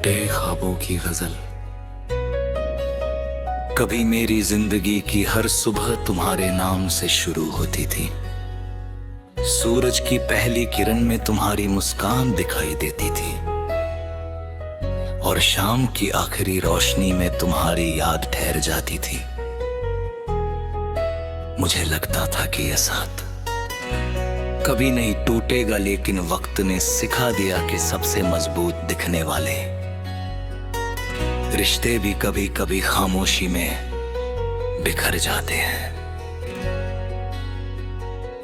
टूटे ख्वाबों की गजल। कभी मेरी जिंदगी की हर सुबह तुम्हारे नाम से शुरू होती थी। सूरज की पहली किरण में तुम्हारी मुस्कान दिखाई देती थी और शाम की आखिरी रोशनी में तुम्हारी याद ठहर जाती थी। मुझे लगता था कि यह साथ कभी नहीं टूटेगा, लेकिन वक्त ने सिखा दिया कि सबसे मजबूत दिखने वाले रिश्ते भी कभी कभी खामोशी में बिखर जाते हैं।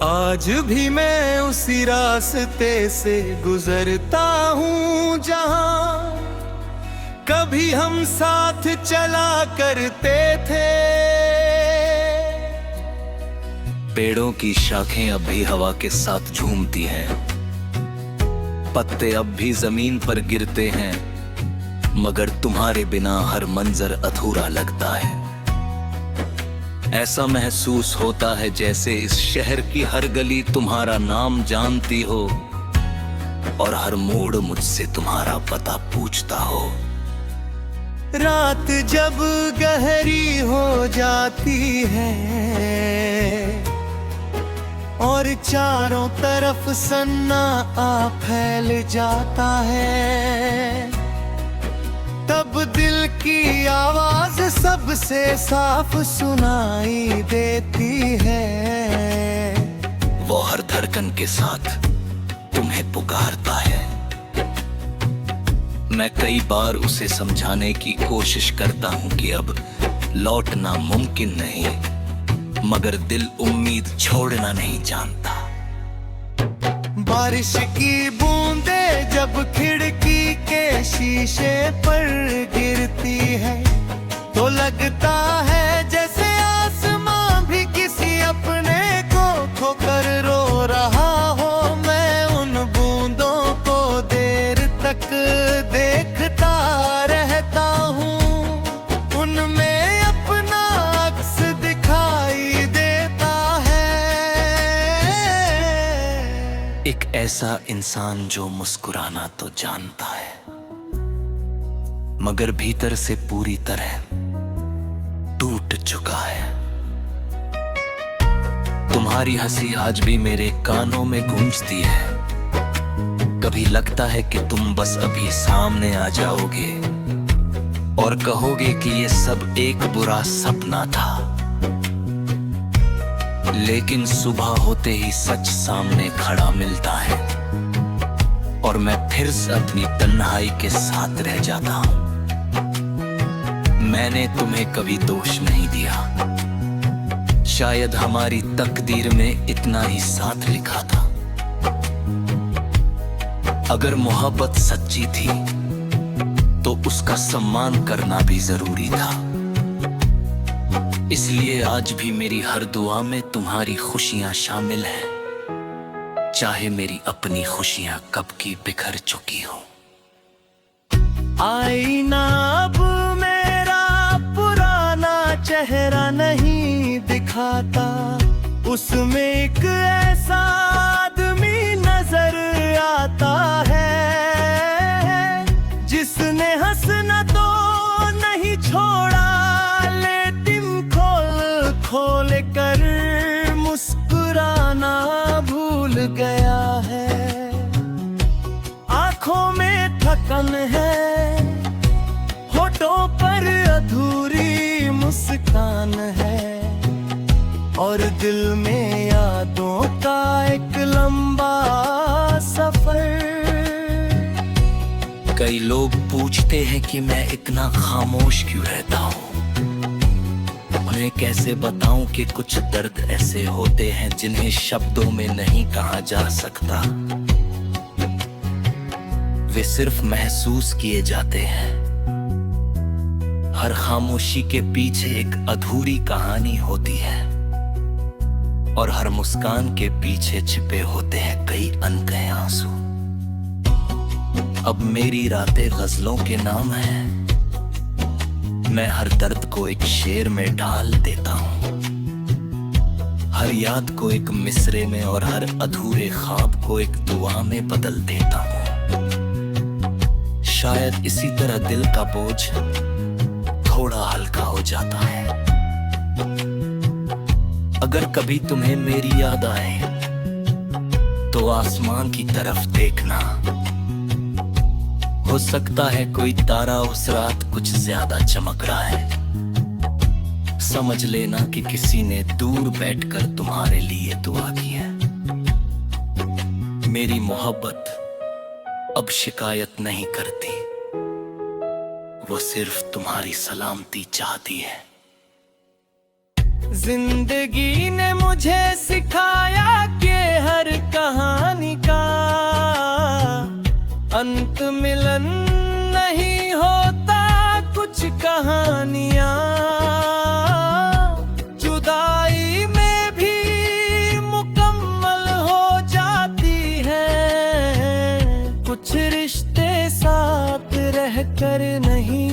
आज भी मैं उसी रास्ते से गुजरता हूँ जहाँ कभी हम साथ चला करते थे। पेड़ों की शाखें अब भी हवा के साथ झूमती हैं, पत्ते अब भी जमीन पर गिरते हैं, मगर तुम्हारे बिना हर मंजर अधूरा लगता है। ऐसा महसूस होता है जैसे इस शहर की हर गली तुम्हारा नाम जानती हो और हर मोड़ मुझसे तुम्हारा पता पूछता हो। रात जब गहरी हो जाती है और चारों तरफ सन्नाटा फैल जाता है, तब दिल की आवाज सबसे साफ सुनाई देती है। वो हर धड़कन के साथ तुम्हें पुकारता है। मैं कई बार उसे समझाने की कोशिश करता हूँ कि अब लौटना मुमकिन नहीं, मगर दिल उम्मीद छोड़ना नहीं जानता। बारिश की बूंदें जब खिड़की के शीशे पर गिरती है तो लगता है जैसे आसमां भी किसी अपने को खोकर रो रहा हो। मैं उन बूंदों को देर तक देखता रहता हूँ, उनमें अपना अक्स दिखाई देता है। एक ऐसा इंसान जो मुस्कुराना तो जानता है, मगर भीतर से पूरी तरह टूट चुका है। तुम्हारी हंसी आज भी मेरे कानों में गूंजती है। कभी लगता है कि तुम बस अभी सामने आ जाओगे और कहोगे कि ये सब एक बुरा सपना था, लेकिन सुबह होते ही सच सामने खड़ा मिलता है और मैं फिर से अपनी तन्हाई के साथ रह जाता हूँ। मैंने तुम्हें कभी दोष नहीं दिया, शायद हमारी तकदीर में इतना ही साथ लिखा था। अगर मोहब्बत सच्ची थी तो उसका सम्मान करना भी जरूरी था। इसलिए आज भी मेरी हर दुआ में तुम्हारी खुशियां शामिल हैं, चाहे मेरी अपनी खुशियां कब की बिखर चुकी हो। आईना अब मेरा पुराना चेहरा नहीं दिखाता, उसमें एक ऐसा आदमी नजर आता है जिसने हंसना तो नहीं छोड़ा, खोल कर मुस्कुराना भूल गया है। आंखों में थकन है, होठों पर अधूरी मुस्कान है और दिल में यादों का एक लंबा सफर। कई लोग पूछते हैं कि मैं इतना खामोश क्यों रहता हूँ। उन्हें कैसे बताऊं कि कुछ दर्द ऐसे होते हैं जिन्हें शब्दों में नहीं कहा जा सकता, वे सिर्फ महसूस किए जाते हैं। हर खामोशी के पीछे एक अधूरी कहानी होती है और हर मुस्कान के पीछे छिपे होते हैं कई अनकहे आंसू। अब मेरी रातें गजलों के नाम हैं, मैं हर दर्द को एक शेर में ढाल देता हूँ, हर याद को एक मिसरे में और हर अधूरे ख्वाब को एक दुआ में बदल देता हूँ। शायद इसी तरह दिल का बोझ थोड़ा हल्का हो जाता है। अगर कभी तुम्हें मेरी याद आए तो आसमान की तरफ देखना। हो सकता है कोई तारा उस रात कुछ ज्यादा चमक रहा है। समझ लेना कि किसी ने दूर बैठकर तुम्हारे लिए दुआ की है। मेरी मोहब्बत अब शिकायत नहीं करती, वो सिर्फ तुम्हारी सलामती चाहती है। जिंदगी ने मुझे सिखाया कि हर कहानी का अंत मिलन नहीं होता। कुछ कहानियां जुदाई में भी मुकम्मल हो जाती हैं। कुछ रिश्ते साथ रहकर नहीं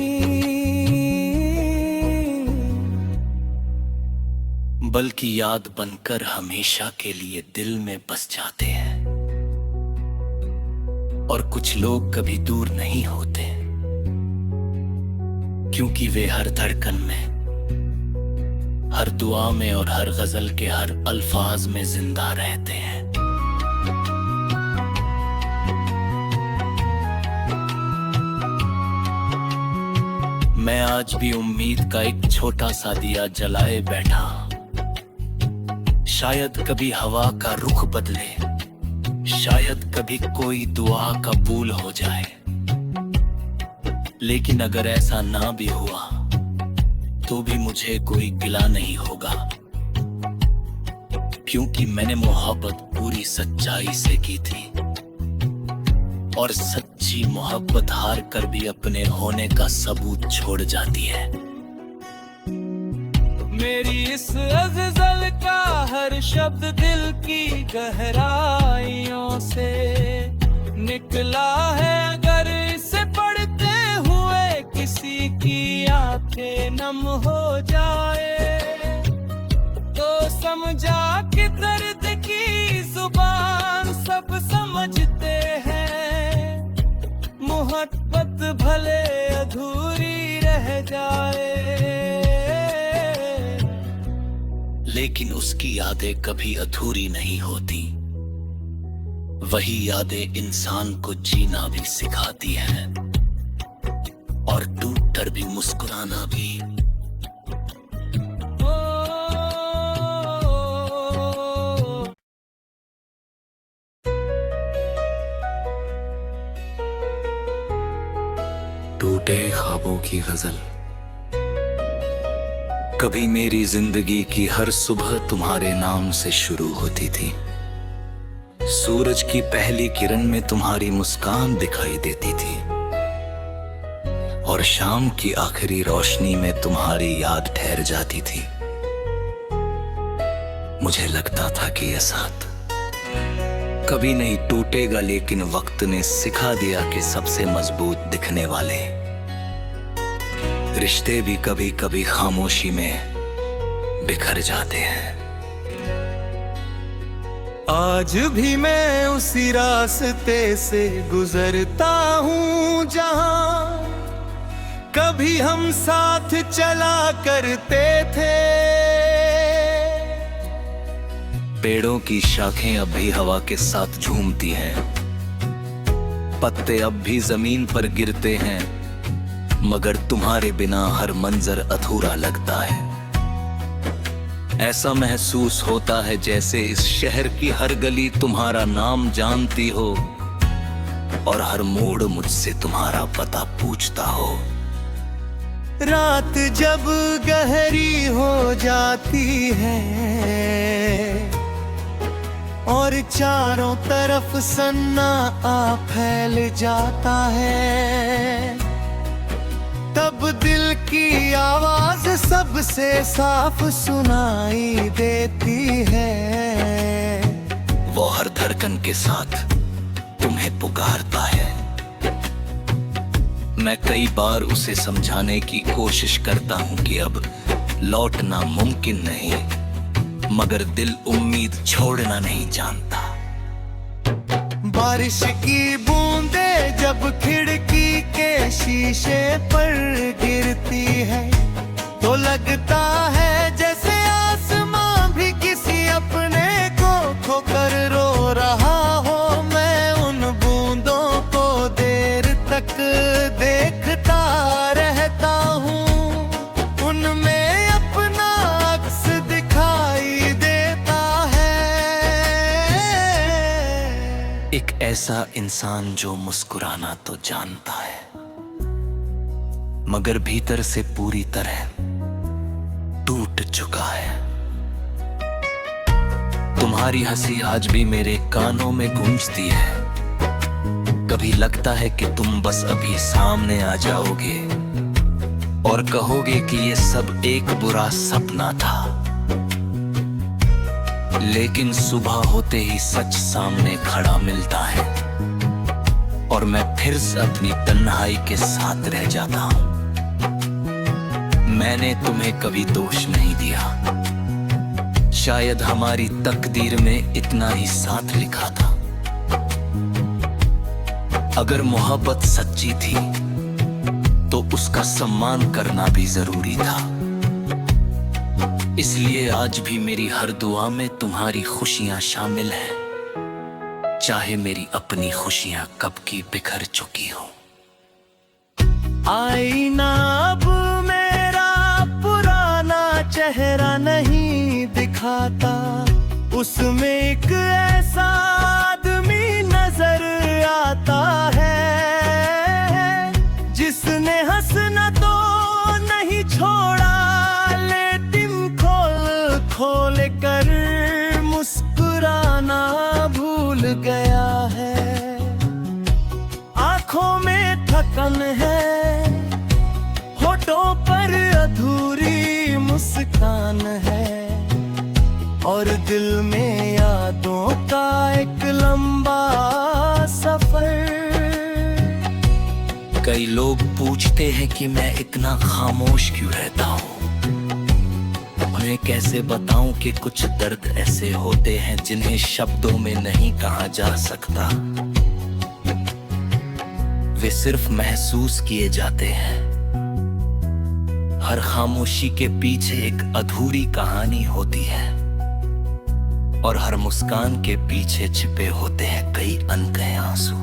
बल्कि याद बनकर हमेशा के लिए दिल में बस जाते हैं। और कुछ लोग कभी दूर नहीं होते, क्योंकि वे हर धड़कन में, हर दुआ में और हर गजल के हर अल्फाज में जिंदा रहते हैं। मैं आज भी उम्मीद का एक छोटा सा दिया जलाए बैठा। शायद कभी हवा का रुख बदले, शायद कभी कोई दुआ कबूल हो जाए। लेकिन अगर ऐसा ना भी हुआ तो भी मुझे कोई गिला नहीं होगा, क्योंकि मैंने मोहब्बत पूरी सच्चाई से की थी। और सच्ची मोहब्बत हार कर भी अपने होने का सबूत छोड़ जाती है। मेरी इस गजल का हर शब्द दिल की गहराइयों से निकला है। अगर इसे पढ़ते हुए किसी की आंखें नम हो जाए तो समझा कि दर्द की जुबान सब समझते हैं। मोहब्बत भले अधूरी रह जाए, लेकिन उसकी यादें कभी अधूरी नहीं होती। वही यादें इंसान को जीना भी सिखाती हैं और टूट कर भी मुस्कुराना भी। टूटे ख्वाबों की गजल। कभी मेरी जिंदगी की हर सुबह तुम्हारे नाम से शुरू होती थी। सूरज की पहली किरण में तुम्हारी मुस्कान दिखाई देती थी और शाम की आखिरी रोशनी में तुम्हारी याद ठहर जाती थी। मुझे लगता था कि यह साथ कभी नहीं टूटेगा, लेकिन वक्त ने सिखा दिया कि सबसे मजबूत दिखने वाले रिश्ते भी कभी कभी खामोशी में बिखर जाते हैं। आज भी मैं उसी रास्ते से गुजरता हूँ जहाँ कभी हम साथ चला करते थे। पेड़ों की शाखें अब भी हवा के साथ झूमती हैं, पत्ते अब भी जमीन पर गिरते हैं, मगर तुम्हारे बिना हर मंजर अधूरा लगता है। ऐसा महसूस होता है जैसे इस शहर की हर गली तुम्हारा नाम जानती हो और हर मोड़ मुझसे तुम्हारा पता पूछता हो। रात जब गहरी हो जाती है और चारों तरफ सन्नाटा फैल जाता है, तब दिल की आवाज सबसे साफ सुनाई देती है। वो हर धड़कन के साथ तुम्हें पुकारता है। मैं कई बार उसे समझाने की कोशिश करता हूँ कि अब लौटना मुमकिन नहीं, मगर दिल उम्मीद छोड़ना नहीं जानता। बारिश की बूंदें जब खिड़की के शीशे पर गिरती है तो लगता है जैसे आसमां भी किसी अपने को खोकर रो रहा हो। मैं उन बूंदों को देर तक देखता रहता हूँ, उनमें अपना अक्स दिखाई देता है। एक ऐसा इंसान जो मुस्कुराना तो जानता है मगर भीतर से पूरी तरह टूट चुका है। तुम्हारी हंसी आज भी मेरे कानों में गूंजती है। कभी लगता है कि तुम बस अभी सामने आ जाओगे और कहोगे कि ये सब एक बुरा सपना था, लेकिन सुबह होते ही सच सामने खड़ा मिलता है और मैं फिर से अपनी तन्हाई के साथ रह जाता हूं। मैंने तुम्हें कभी दोष नहीं दिया, शायद हमारी तकदीर में इतना ही साथ लिखा था। अगर मोहब्बत सच्ची थी तो उसका सम्मान करना भी जरूरी था। इसलिए आज भी मेरी हर दुआ में तुम्हारी खुशियां शामिल हैं, चाहे मेरी अपनी खुशियां कब की बिखर चुकी हो। आईना अब मेरा पुराना चेहरा नहीं दिखाता, उसमें एक ऐसा आदमी नजर आता है जिसने हंसना तो नहीं छोड़ा, लेकिन खोल कर मुस्कुराना भूल गया है। आंखों में थकन है, होठों पर अधूरी मुस्कान है और दिल में यादों का एक लंबा सफर। कई लोग पूछते हैं कि मैं इतना खामोश क्यों रहता हूँ। उन्हें कैसे बताऊं कि कुछ दर्द ऐसे होते हैं जिन्हें शब्दों में नहीं कहा जा सकता। वे सिर्फ महसूस किए जाते हैं। हर खामोशी के पीछे एक अधूरी कहानी होती है और हर मुस्कान के पीछे छिपे होते हैं कई अनकहे आंसू।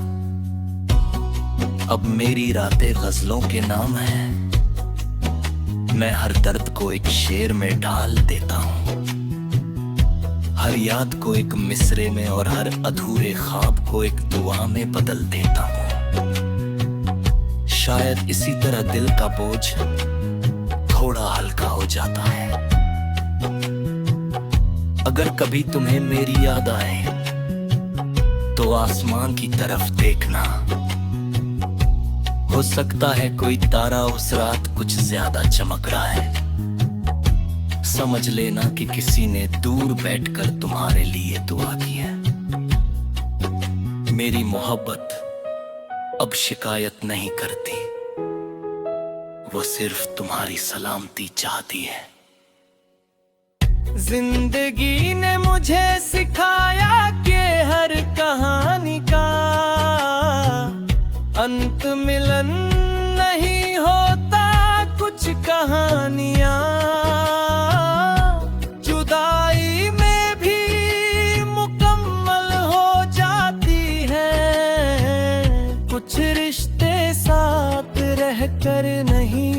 अब मेरी रातें गजलों के नाम हैं, मैं हर दर्द को एक शेर में ढाल देता हूँ, हर याद को एक मिसरे में और हर अधूरे ख्वाब को एक दुआ में बदल देता हूँ। शायद इसी तरह दिल का बोझ थोड़ा हल्का हो जाता है। अगर कभी तुम्हें मेरी याद आए तो आसमान की तरफ देखना, हो सकता है कोई तारा उस रात कुछ ज्यादा चमक रहा है। समझ लेना कि किसी ने दूर बैठकर तुम्हारे लिए दुआ की है। मेरी मोहब्बत अब शिकायत नहीं करती, वो सिर्फ तुम्हारी सलामती चाहती है। जिंदगी ने मुझे सिखाया कि हर कहानी का अंत मिलन नहीं होता। कुछ कहानियां जुदाई में भी मुकम्मल हो जाती हैं, कुछ रिश्ते साथ रहकर नहीं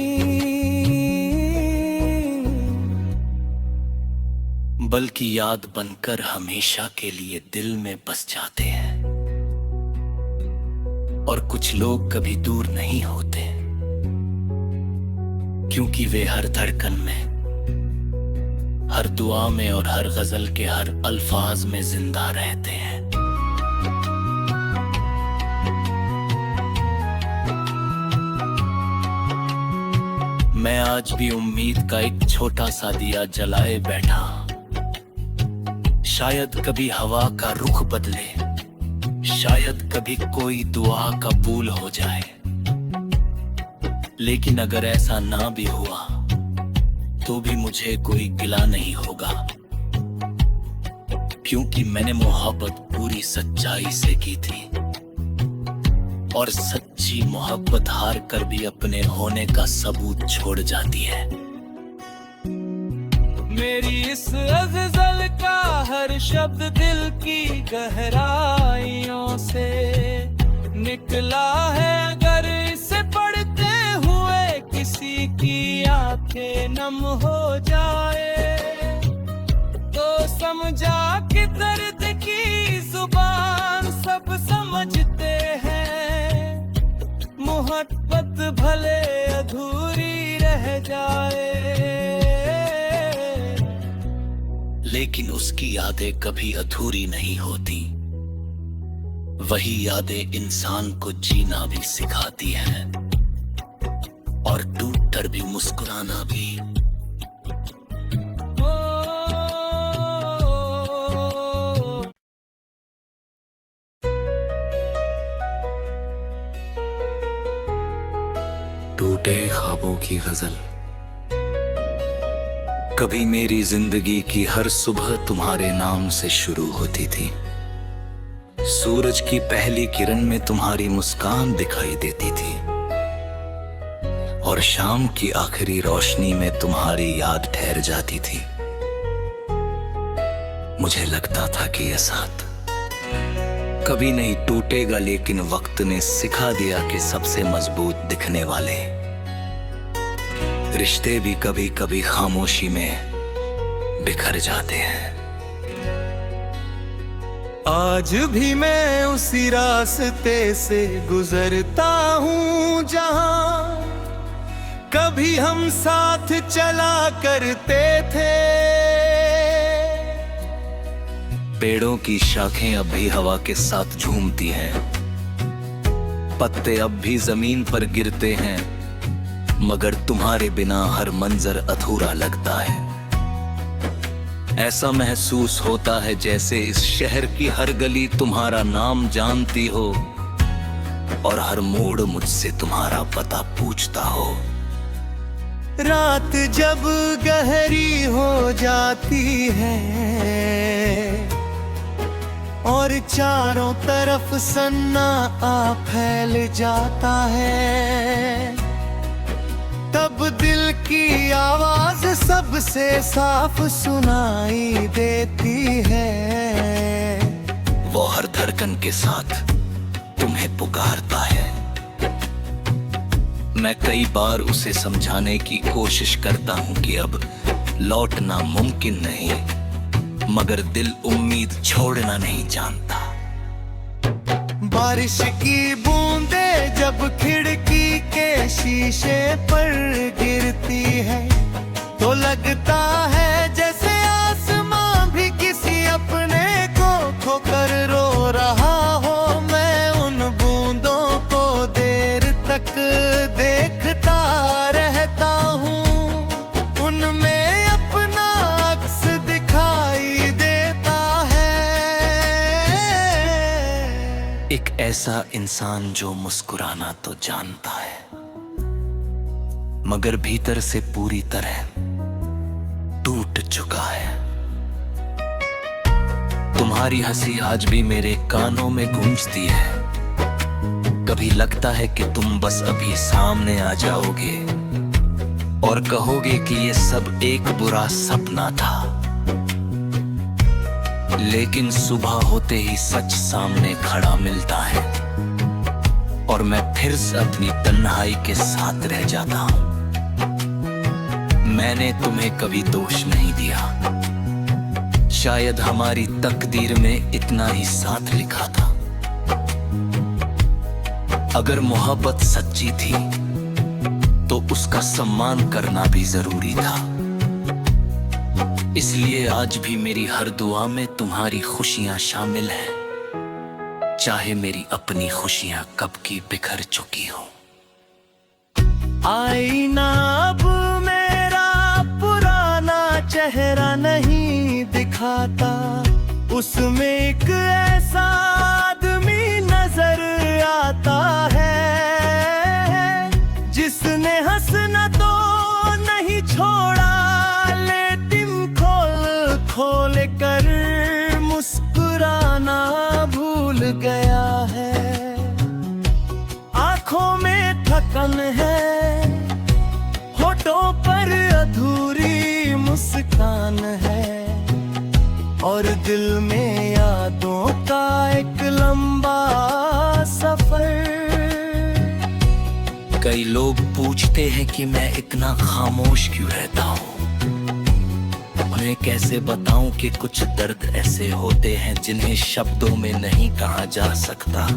बल्कि याद बनकर हमेशा के लिए दिल में बस जाते हैं। और कुछ लोग कभी दूर नहीं होते क्योंकि वे हर धड़कन में, हर दुआ में और हर गजल के हर अल्फाज में जिंदा रहते हैं। मैं आज भी उम्मीद का एक छोटा सा दिया जलाए बैठा। शायद कभी हवा का रुख बदले, शायद कभी कोई दुआ कबूल हो जाए, लेकिन अगर ऐसा ना भी हुआ तो भी मुझे कोई गिला नहीं होगा, क्योंकि मैंने मोहब्बत पूरी सच्चाई से की थी और सच्ची मोहब्बत हार कर भी अपने होने का सबूत छोड़ जाती है। मेरी इस गजल का हर शब्द दिल की गहराइयों से निकला है। अगर इसे पढ़ते हुए किसी की आंखें नम हो जाए तो समझा कि दर्द की जुबान सब समझते हैं। मोहब्बत भले अधूरी रह जाए लेकिन उसकी यादें कभी अधूरी नहीं होती। वही यादें इंसान को जीना भी सिखाती हैं और टूट कर भी मुस्कुराना भी। टूटे ख्वाबों की गजल। कभी मेरी जिंदगी की हर सुबह तुम्हारे नाम से शुरू होती थी। सूरज की पहली किरण में तुम्हारी मुस्कान दिखाई देती थी और शाम की आखिरी रोशनी में तुम्हारी याद ठहर जाती थी। मुझे लगता था कि यह साथ कभी नहीं टूटेगा, लेकिन वक्त ने सिखा दिया कि सबसे मजबूत दिखने वाले रिश्ते भी कभी कभी खामोशी में बिखर जाते हैं। आज भी मैं उसी रास्ते से गुजरता हूँ जहाँ कभी हम साथ चला करते थे। पेड़ों की शाखें अब भी हवा के साथ झूमती हैं, पत्ते अब भी जमीन पर गिरते हैं, मगर तुम्हारे बिना हर मंजर अधूरा लगता है। ऐसा महसूस होता है जैसे इस शहर की हर गली तुम्हारा नाम जानती हो और हर मोड़ मुझसे तुम्हारा पता पूछता हो। रात जब गहरी हो जाती है और चारों तरफ सन्नाटा फैल जाता है, तब दिल की आवाज सबसे साफ सुनाई देती है। वो हर धड़कन के साथ तुम्हें पुकारता है। मैं कई बार उसे समझाने की कोशिश करता हूँ कि अब लौटना मुमकिन नहीं, मगर दिल उम्मीद छोड़ना नहीं जानता। बारिश की बूंदें जब खिड़की के शीशे पर गिरती है तो लगता है जैसे आसमां भी किसी अपने को खोकर रो रहा हो। मैं उन बूंदों को देर तक देखता रहता हूँ, उनमें अपना अक्स दिखाई देता है। एक ऐसा इंसान जो मुस्कुराना तो जानता है मगर भीतर से पूरी तरह टूट चुका है। तुम्हारी हंसी आज भी मेरे कानों में गूंजती है। कभी लगता है कि तुम बस अभी सामने आ जाओगे और कहोगे कि ये सब एक बुरा सपना था, लेकिन सुबह होते ही सच सामने खड़ा मिलता है और मैं फिर से अपनी तन्हाई के साथ रह जाता हूँ। मैंने तुम्हें कभी दोष नहीं दिया, शायद हमारी तकदीर में इतना ही साथ लिखा था। अगर मोहब्बत सच्ची थी तो उसका सम्मान करना भी जरूरी था। इसलिए आज भी मेरी हर दुआ में तुम्हारी खुशियां शामिल हैं, चाहे मेरी अपनी खुशियां कब की बिखर चुकी हो। आईना अब मेरा पुराना चेहरा नहीं दिखाता, उसमें एक ऐसा आदमी नजर आता है जिसने हंसना तो नहीं छोड़ा, लेकिन खोल कर मुस्कुराना भूल गया है। धड़कन है, होठों पर अधूरी मुस्कान है, और दिल में यादों का एक लंबा सफर। कई लोग पूछते हैं कि मैं इतना खामोश क्यों रहता हूँ। उन्हें कैसे बताऊं कि कुछ दर्द ऐसे होते हैं जिन्हें शब्दों में नहीं कहा जा सकता।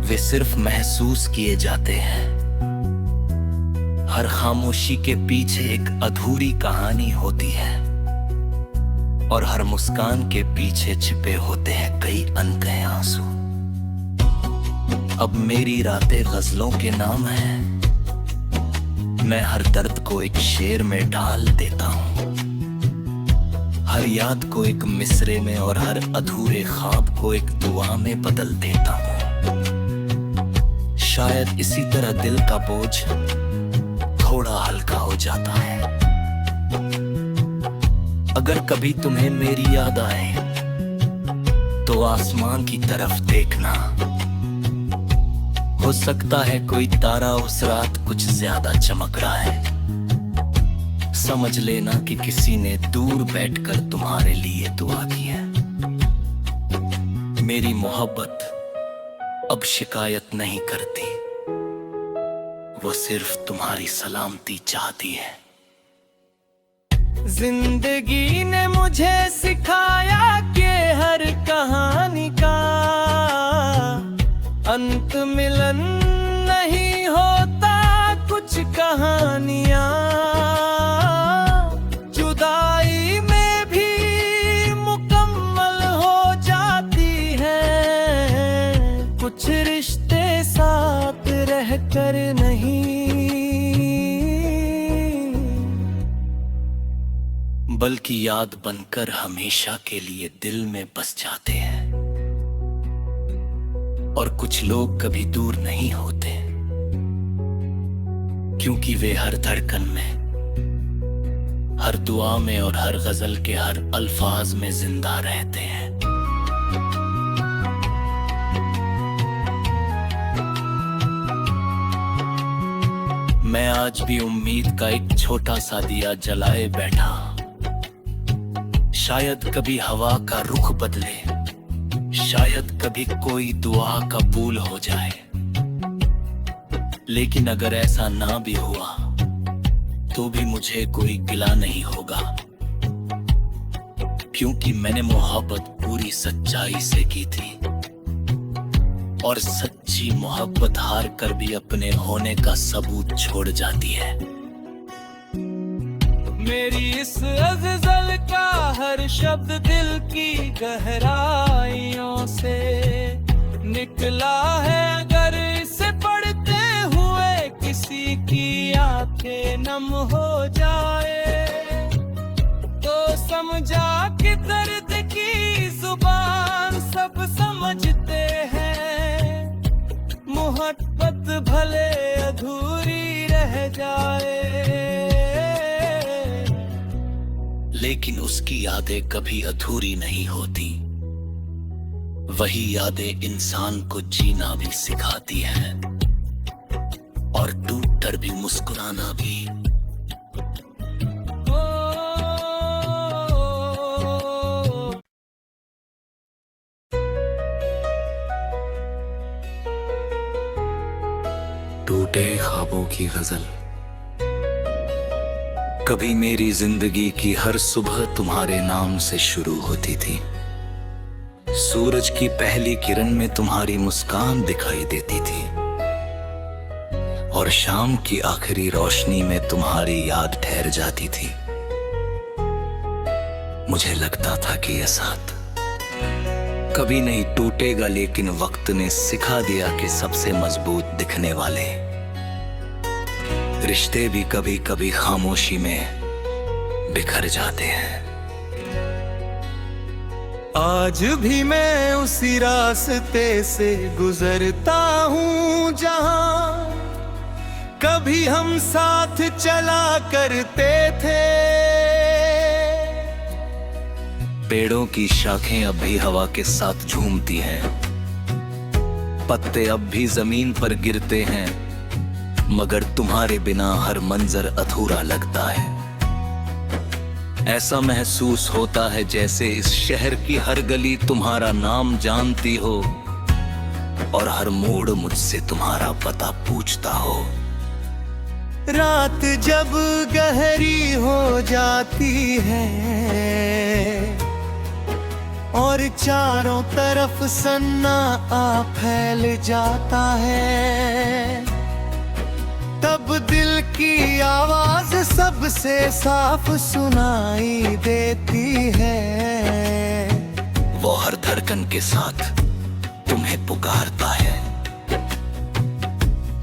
वे सिर्फ महसूस किए जाते हैं। हर खामोशी के पीछे एक अधूरी कहानी होती है, और हर मुस्कान के पीछे छिपे होते हैं कई अनकहे आंसू। अब मेरी रातें गजलों के नाम हैं। मैं हर दर्द को एक शेर में ढाल देता हूँ, हर याद को एक मिसरे में और हर अधूरे ख्वाब को एक दुआ में बदल देता हूँ। शायद इसी तरह दिल का बोझ थोड़ा हल्का हो जाता है। अगर कभी तुम्हें मेरी याद आए तो आसमान की तरफ देखना। हो सकता है कोई तारा उस रात कुछ ज्यादा चमक रहा है। समझ लेना कि किसी ने दूर बैठकर तुम्हारे लिए दुआ की है। मेरी मोहब्बत अब शिकायत नहीं करती, वो सिर्फ तुम्हारी सलामती चाहती है। जिंदगी ने मुझे सिखाया कि हर कहानी का अंत मिलन नहीं होता। कुछ कहानियां जुदाई में भी मुकम्मल हो जाती हैं। कुछ रिश्ते साथ रहकर नहीं, बल्कि याद बनकर हमेशा के लिए दिल में बस जाते हैं। और कुछ लोग कभी दूर नहीं होते, क्योंकि वे हर धड़कन में, हर दुआ में और हर गजल के हर अल्फाज में जिंदा रहते हैं। मैं आज भी उम्मीद का एक छोटा सा दिया जलाए बैठा। शायद कभी हवा का रुख बदले, शायद कभी कोई दुआ कबूल हो जाए। लेकिन अगर ऐसा ना भी हुआ तो भी मुझे कोई गिला नहीं होगा, क्योंकि मैंने मोहब्बत पूरी सच्चाई से की थी। और सच्ची मोहब्बत हार कर भी अपने होने का सबूत छोड़ जाती है। मेरी इस गजल का हर शब्द दिल की गहराइयों से निकला है। अगर इसे पढ़ते हुए किसी की आंखें नम हो जाए तो समझा कि दर्द की जुबान सब समझते हैं। मोहब्बत भले अधूरी रह जाए, लेकिन उसकी यादें कभी अधूरी नहीं होती। वही यादें इंसान को जीना भी सिखाती हैं, और टूट कर भी मुस्कुराना भी। टूटे ख्वाबों की गजल। कभी मेरी जिंदगी की हर सुबह तुम्हारे नाम से शुरू होती थी। सूरज की पहली किरण में तुम्हारी मुस्कान दिखाई देती थी, और शाम की आखिरी रोशनी में तुम्हारी याद ठहर जाती थी। मुझे लगता था कि यह साथ कभी नहीं टूटेगा, लेकिन वक्त ने सिखा दिया कि सबसे मजबूत दिखने वाले रिश्ते भी कभी कभी खामोशी में बिखर जाते हैं। आज भी मैं उसी रास्ते से गुजरता हूँ जहाँ कभी हम साथ चला करते थे। पेड़ों की शाखें अब भी हवा के साथ झूमती हैं, पत्ते अब भी जमीन पर गिरते हैं, मगर तुम्हारे बिना हर मंजर अधूरा लगता है। ऐसा महसूस होता है जैसे इस शहर की हर गली तुम्हारा नाम जानती हो और हर मोड़ मुझसे तुम्हारा पता पूछता हो। रात जब गहरी हो जाती है और चारों तरफ सन्नाटा फैल जाता है, तब दिल की आवाज सबसे साफ सुनाई देती है। वो हर धड़कन के साथ तुम्हें पुकारता है।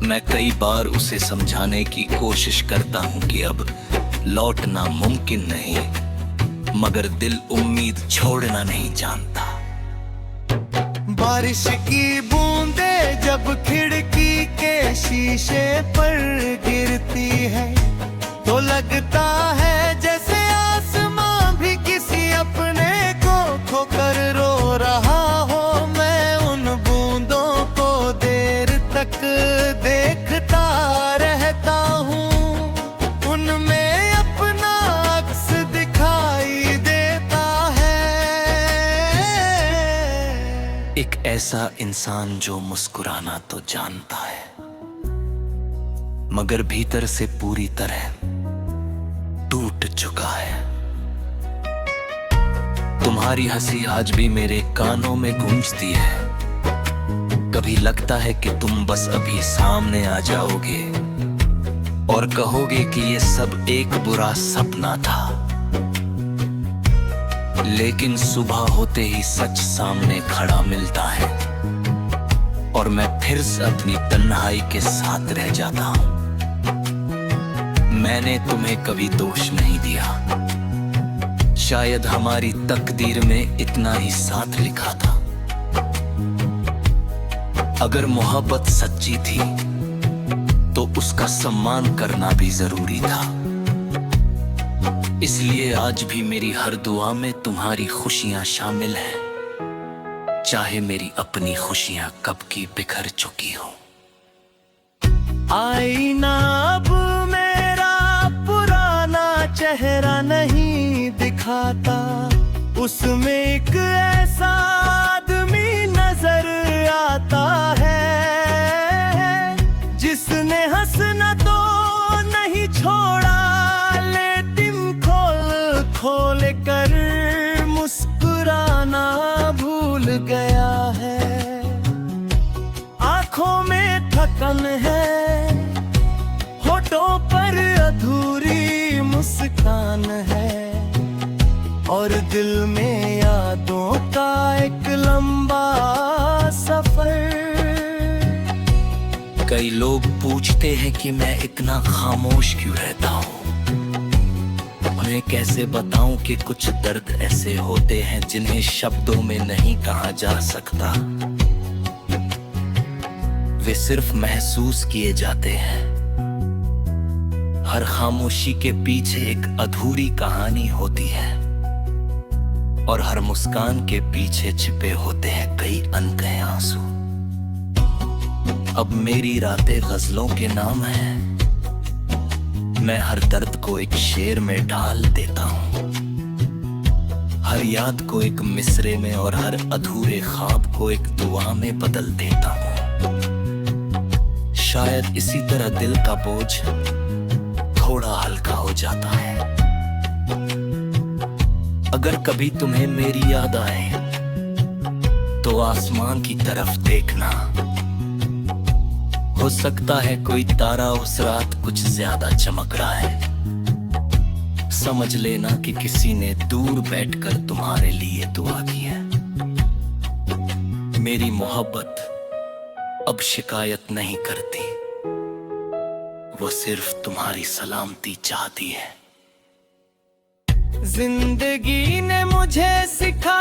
मैं कई बार उसे समझाने की कोशिश करता हूं कि अब लौटना मुमकिन नहीं, मगर दिल उम्मीद छोड़ना नहीं जानता। बारिश की बूंदें जब खिड़की के शीशे पर गिरती है, तो लगता है जैसे आसमां भी किसी अपने को खोकर रो रहा हो। मैं उन बूंदों को देर तक देखता रहता हूँ, उनमें अपना अक्स दिखाई देता है। एक ऐसा इंसान जो मुस्कुराना तो जानता है, मगर भीतर से पूरी तरह टूट चुका है। तुम्हारी हंसी आज भी मेरे कानों में गूंजती है। कभी लगता है कि तुम बस अभी सामने आ जाओगे और कहोगे कि ये सब एक बुरा सपना था, लेकिन सुबह होते ही सच सामने खड़ा मिलता है और मैं फिर से अपनी तन्हाई के साथ रह जाता हूं। मैंने तुम्हें कभी दोष नहीं दिया, शायद हमारी तकदीर में इतना ही साथ लिखा था। अगर मोहब्बत सच्ची थी तो उसका सम्मान करना भी जरूरी था। इसलिए आज भी मेरी हर दुआ में तुम्हारी खुशियां शामिल हैं, चाहे मेरी अपनी खुशियां कब की बिखर चुकी हो। आईना अब मेरा पुराना चेहरा नहीं दिखाता, उसमें एक ऐसा आदमी नजर आता है जिसने हंसना तो नहीं छोड़ा, लेकिन खोल कर मुस्कुराना भूल गया है। आंखों में थकन है, होठों पर अधूरी मुस्कान है और दिल में यादों का एक लंबा सफर। कई लोग पूछते हैं कि मैं इतना खामोश क्यों रहता हूँ। उन्हें कैसे बताऊं कि कुछ दर्द ऐसे होते हैं जिन्हें शब्दों में नहीं कहा जा सकता। वे सिर्फ महसूस किए जाते हैं। हर खामोशी के पीछे एक अधूरी कहानी होती है और हर मुस्कान के पीछे छिपे होते हैं कई अनकहे आंसू। अब मेरी रातें गजलों के नाम हैं। मैं हर दर्द को एक शेर में ढाल देता हूँ, हर याद को एक मिसरे में और हर अधूरे ख्वाब को एक दुआ में बदल देता हूँ। शायद इसी तरह दिल का बोझ थोड़ा हल्का हो जाता है। अगर कभी तुम्हें मेरी याद आए तो आसमान की तरफ देखना। हो सकता है कोई तारा उस रात कुछ ज्यादा चमक रहा है। समझ लेना कि किसी ने दूर बैठकर तुम्हारे लिए दुआ की है। मेरी मोहब्बत अब शिकायत नहीं करती, वो सिर्फ तुम्हारी सलामती चाहती है। जिंदगी ने मुझे सिखा